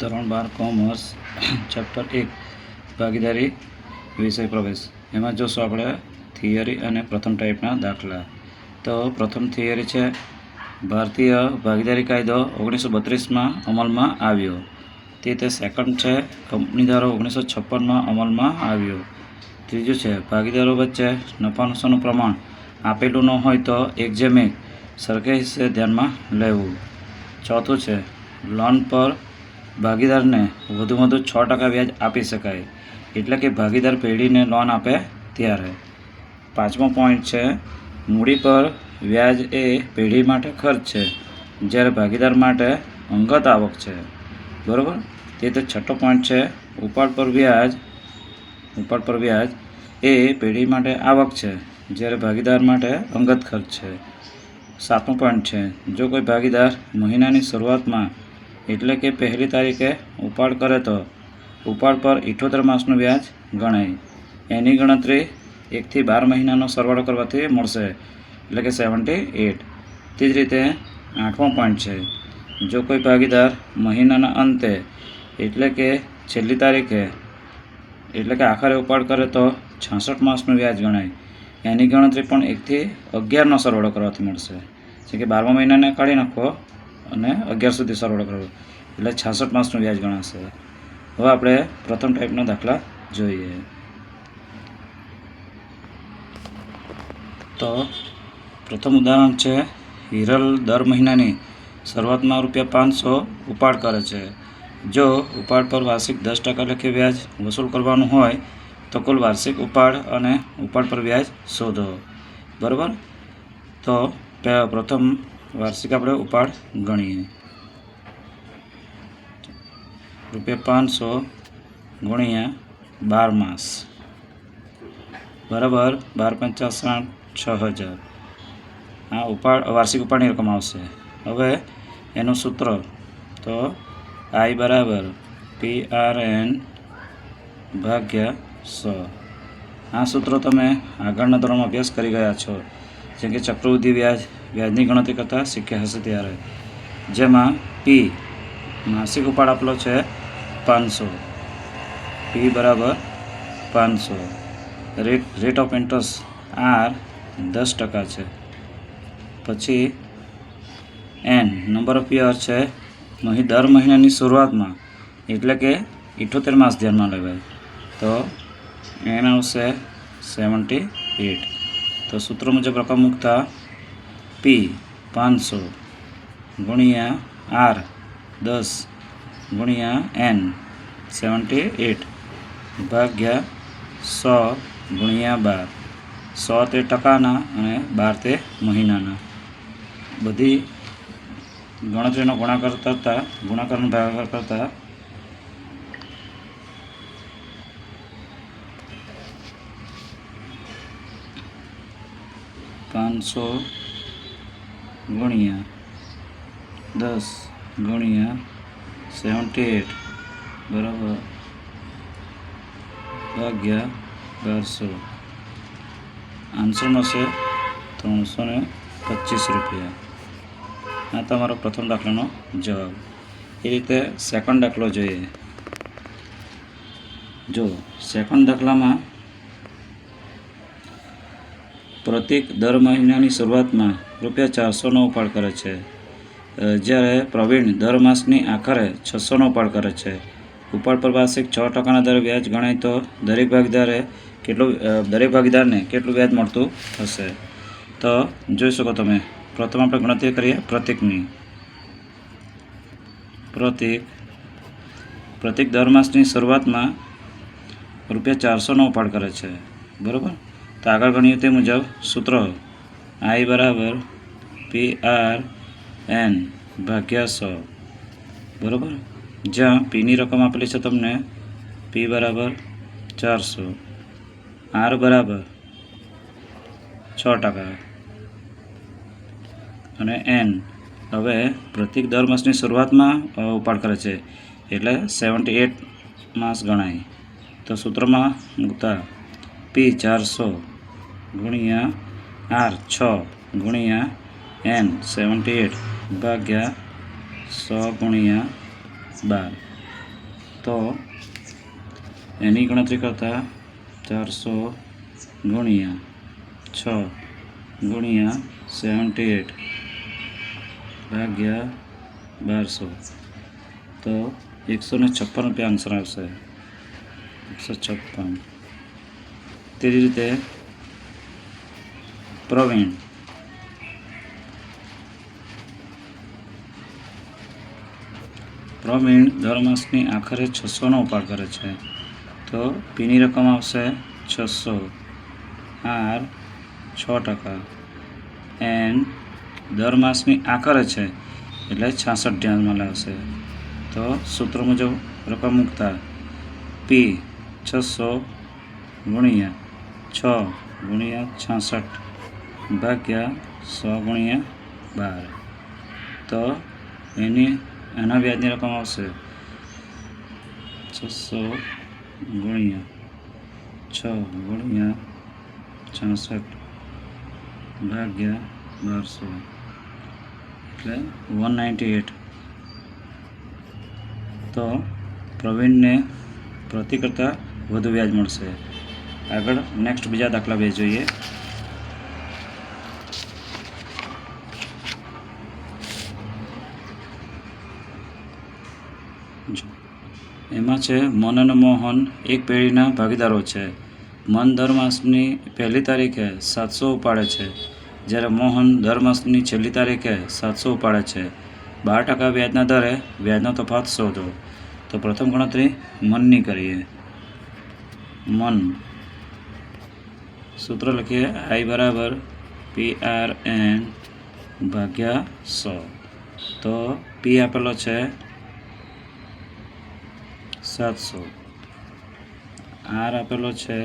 ધોરણ 12 commerce chapter 1 ભાગીદારી વિષય પ્રવેશ એમાં જોશું આપણે થિયરી અને પ્રથમ ટાઈપના દાખલા. તો પ્રથમ થિયરી છે ભારતીય ભાગીદારી કાયદો 1932માં અમલમાં આવ્યો. તે સેકન્ડ છે કંપની ધારો 1956માં અમલમાં આવ્યો. ત્રીજું છે ભાગીદારો વચ્ચે નફા નુકસાનનું પ્રમાણ આપેલું ન હોય તો 1:1 સરખે હિસ્સે ધ્યાનમાં લેવું. ચોથું છે લોન પર ભાગીદારને વધુમાં વધુ 6% વ્યાજ આપી શકાય, એટલે કે ભાગીદાર પેઢીને લોન આપે ત્યારે. પાંચમો પોઈન્ટ છે મૂડી પર વ્યાજ એ પેઢી માટે ખર્ચ છે, જ્યારે ભાગીદાર માટે અંગત આવક છે. બરાબર. તે છઠ્ઠો પોઈન્ટ છે ઉપાડ પર વ્યાજ એ પેઢી માટે આવક છે, જ્યારે ભાગીદાર માટે અંગત ખર્ચ છે. સાતમો પોઈન્ટ છે જો કોઈ ભાગીદાર મહિનાની શરૂઆતમાં એટલે કે પહેલી તારીખે ઉપાડ કરે તો ઉપાડ પર 78 માસનું વ્યાજ ગણાય. એની ગણતરી 1 થી 12 મહિનાનો સરવાળો કરવાથી મળશે, એટલે કે 78. તે જ રીતે આઠમો પોઈન્ટ છે જો કોઈ ભાગીદાર મહિનાના અંતે એટલે કે છેલ્લી તારીખે એટલે કે આખરે ઉપાડ કરે તો 66 માસનું વ્યાજ ગણાય. એની ગણતરી પણ 1 થી 11નો સરવાળો કરવાથી મળશે, એટલે કે 12મા મહિનાને કાઢી નાખો અને 11 સુધી સરવાળો કરવો, એટલે 66 માસનું વ્યાજ ગણાશે. હવે આપણે પ્રથમ ટાઈપના દાખલા જોઈએ. તો પ્રથમ ઉદાહરણ છે હિરલ દર મહિનાની શરૂઆતમાં ₹500 ઉપાડ કરે છે. જો ઉપાડ પર વાર્ષિક 10% લેખે વ્યાજ વસૂલ કરવાનું હોય તો કુલ વાર્ષિક ઉપાડ અને ઉપાડ પર વ્યાજ શોધો. બરાબર. તો પ્રથમ વાર્ષિક આપણે ઉપાડ ગણીએ. ₹500 ગુણ્યા 12 માસ બરાબર 12×5 = 6000. આ વાર્ષિક ઉપાડની રકમ આવશે. હવે એનું સૂત્ર તો I બરાબર PRN ભાગ્યા 100. આ સૂત્ર તમે આગળના ધોરણમાં અભ્યાસ કરી ગયા છો, જેમ કે ચક્રવૃદ્ધિ વ્યાજની ગણતરી કરતાં શીખ્યા હશે ત્યારે, જેમાં P માસિક ઉપાડ આપેલો છે 500, P બરાબર 500, રેટ ઓફ ઇન્ટરેસ્ટ R 10% છે. પછી N નંબર ઓફ યર છે દર મહિનાની શરૂઆતમાં એટલે કે 78 માસ ધ્યાનમાં લેવાય, તો N આવશે 78. તો સૂત્ર મુજબ રકમ મૂકતા P 500 ગુણ્યા R 10 ગુણ્યા N 78 ભાગ્યા 100 ગુણ્યા 12. 100 તે ટકાના અને 12 તે મહિનાના. બધી ગણતરીનો ગુણાકારનો ભાગાકાર કરતા ₹500 ગુણ્યા 10 ગુણ્યા 78 બરાબર ભાગ્યા 1200. આન્સર મળશે ₹325. આ તમારો પ્રથમ દાખલાનો જવાબ. એ રીતે સેકન્ડ દાખલો જોઈએ. જો સેકન્ડ દાખલામાં પ્રતીક દર મહિનાની શરૂઆતમાં ₹400નો ઉપાડ કરે છે, જ્યારે પ્રવીણ દર માસની આખરે 600નો ઉપાડ કરે છે. ઉપાડ પર વાર્ષિક 6%ના દરે વ્યાજ ગણાય તો દરેક ભાગીદારને કેટલું વ્યાજ મળતું હશે. તો જોઈ શકો તમે. પ્રથમ આપણે ગણતરી કરીએ પ્રતીકની. પ્રતીક દર માસની શરૂઆતમાં ₹400નો ઉપાડ કરે છે. બરાબર. તો આગળ ગણીએ તે મુજબ સૂત્ર I બરાબર PRN ભાગ્યા 100. બરાબર. જ્યાં Pની રકમ આપેલી છે તમને P બરાબર 400, R બરાબર 6% અને N હવે પ્રતીક દર માસની શરૂઆતમાં ઉપાડ કરે છે એટલે 78 માસ ગણાય. તો સૂત્રમાં મૂકતા P 400 ગુણ્યા R 6 ગુણ્યા N 78 ભાગ્યા 100 ગુણ્યા 12. તો એની ગણતરી કરતાં 400 ગુણ્યા 6 ગુણ્યા 78 ભાગ્યા 1200 તો 156 રૂપિયા આન્સર આવશે. 156. તે જ રીતે પ્રવીણ દર માસની આખરે 600નો ઉપાડ કરે છે. તો પીની રકમ આવશે 600, આર 6%, એન દર માસની આખરે છે એટલે 66 ધ્યાનમાં લાવશે. તો સૂત્ર મુજબ રકમ મૂકતા પી 600 ગુણ્યા 6 ગુણ્યા 66 ભાગ્યા 100 ગુણ્યા 12 તો એના વ્યાજની રકમ આવશે 600 ગુણ્યા 6 ગુણ્યા 66 ભાગ્યા 1200 એટલે 198. તો પ્રવીણને પ્રતિ કરતાં વધુ વ્યાજ મળશે. આગળ નેક્સ્ટ બીજા દાખલા 2 જોઈએ. એમાં છે મન અને મોહન એક પેઢીના ભાગીદારો છે. મન દર માસની 1લી તારીખે 700 ઉપાડે છે, જ્યારે મોહન દર માસની છેલ્લી તારીખે 700 ઉપાડે છે. 12% વ્યાજના દરે વ્યાજનો તફાવત શોધો. તો પ્રથમ ગણતરી મનની કરીએ. મન સૂત્ર લખીએ I બરાબર PRN ભાગ્યા 100. તો પી આપેલો છે 700, આર આપેલો છે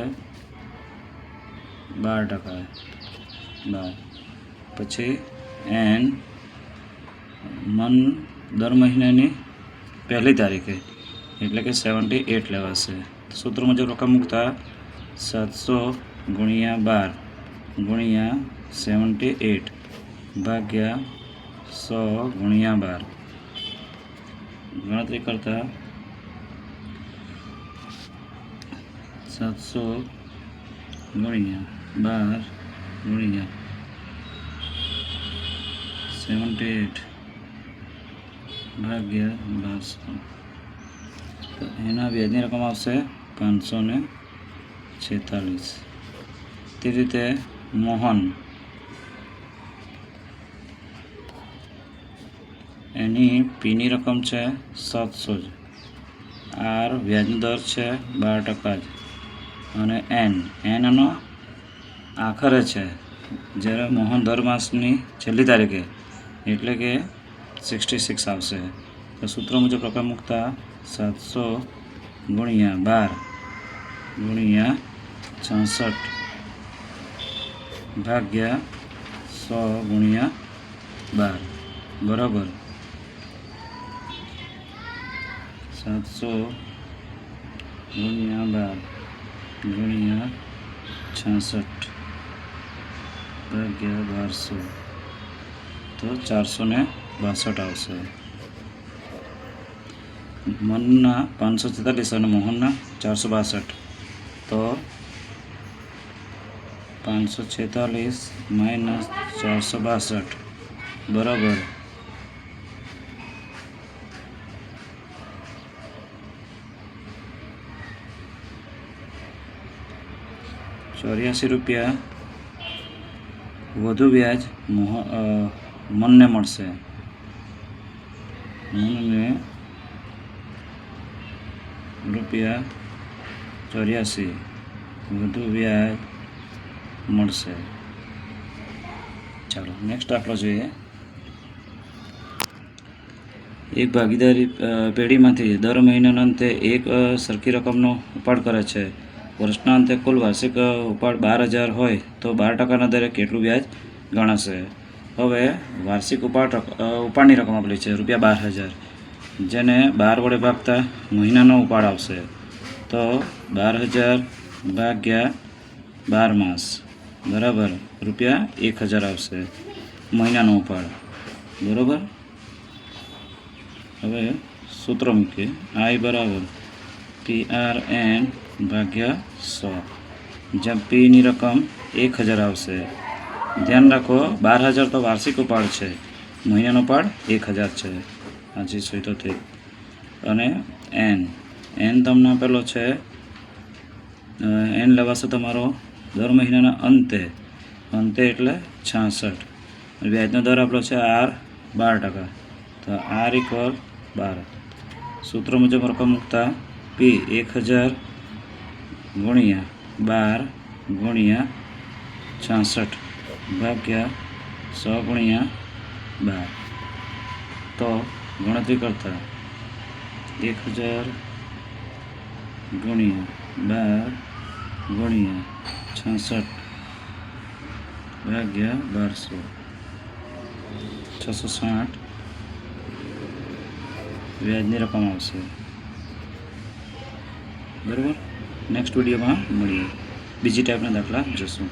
12%, પછી એન મન દર મહિનાની 1લી તારીખે એટલે કે 78 લેવાશે. સૂત્ર મુજબ રકમ મૂકતા 700 ગુણ્યા 12 ગુણ્યા 78 ભાગ્યા 100 ગુણ્યા 12 ગણતરી કરતા 700 ગુણ્યા 12 ગુણ્યા 78 ભાગ્યા 1200 તો એના વ્યાજની રકમ આવશે 546. તે રીતે મોહન એની પીની રકમ છે 700 જ, આર વ્યાજનો દર છે 12% જ, અને એનનો આખરે છે જ્યારે મોહન દર માસની છેલ્લી તારીખે એટલે કે 66 આવશે. તો સૂત્ર મુજબ રકમ મૂકતા 700 ગુણ્યા 12 ગુણ્યા 66 ભાગ્યા 100 ગુણ્યા 12 બરાબર 700 ગુણ્યા 12 ગુણ્યા 66 ભાગ્યા 1200 તો 462 આવશે. મનના 546 અને મોહનના 462. તો 546 માઇનસ 462 બરાબર 84 રૂપિયા વધુ વ્યાજ મનને મળશે. મનને રૂપિયા 84 વધુ વ્યાજ મળશે. ચાલો નેક્સ્ટ દાખલો જોઈએ. એક ભાગીદારી પેઢીમાંથી દર મહિનાના અંતે એક સરખી રકમનો ઉપાડ કરે છે. વર્ષના અંતે કુલ વાર્ષિક ઉપાડ 12,000 હોય તો 12%ના દરે કેટલું વ્યાજ ગણાશે? હવે વાર્ષિક ઉપાડની રકમ આપેલી છે ₹12,000, જેને 12 વડે ભાગતા મહિનાનો ઉપાડ આવશે. તો 12,000 ભાગ્યા 12 માસ બરાબર ₹1,000 આવશે મહિનાનો ઉપાડ બરાબર. હવે સૂત્ર મૂકીએ I બરાબર PRN ભાગ્યા 100 જ્યાં પીની રકમ 1000 આવશે. ધ્યાન રાખો 12000 તો વાર્ષિક ઉપાડ છે, મહિનાનો ઉપાડ 1000 છે. હાજી 77 અને એન તમને આપેલો છે. એન લેવાશે તમારો દર મહિનાના અંતે એટલે 66. વ્યાજનો દર આપેલો છે R 12%, તો R = 12. સૂત્ર મુજબ રકમ મૂકતા P 1000 ગુણ્યા 12 ગુણ્યા 66 ભાગ્યા 100 ગુણ્યા 12. તો ગણતરી કરતા 1000 ગુણ્યા 12 ગુણ્યા 66 ભાગ્યા 1200 660 વ્યાજની રકમ આવશે. બરાબર. નેક્સ્ટ વિડીયોમાં મળીએ, બીજી ટાઈપના દાખલા જોશું.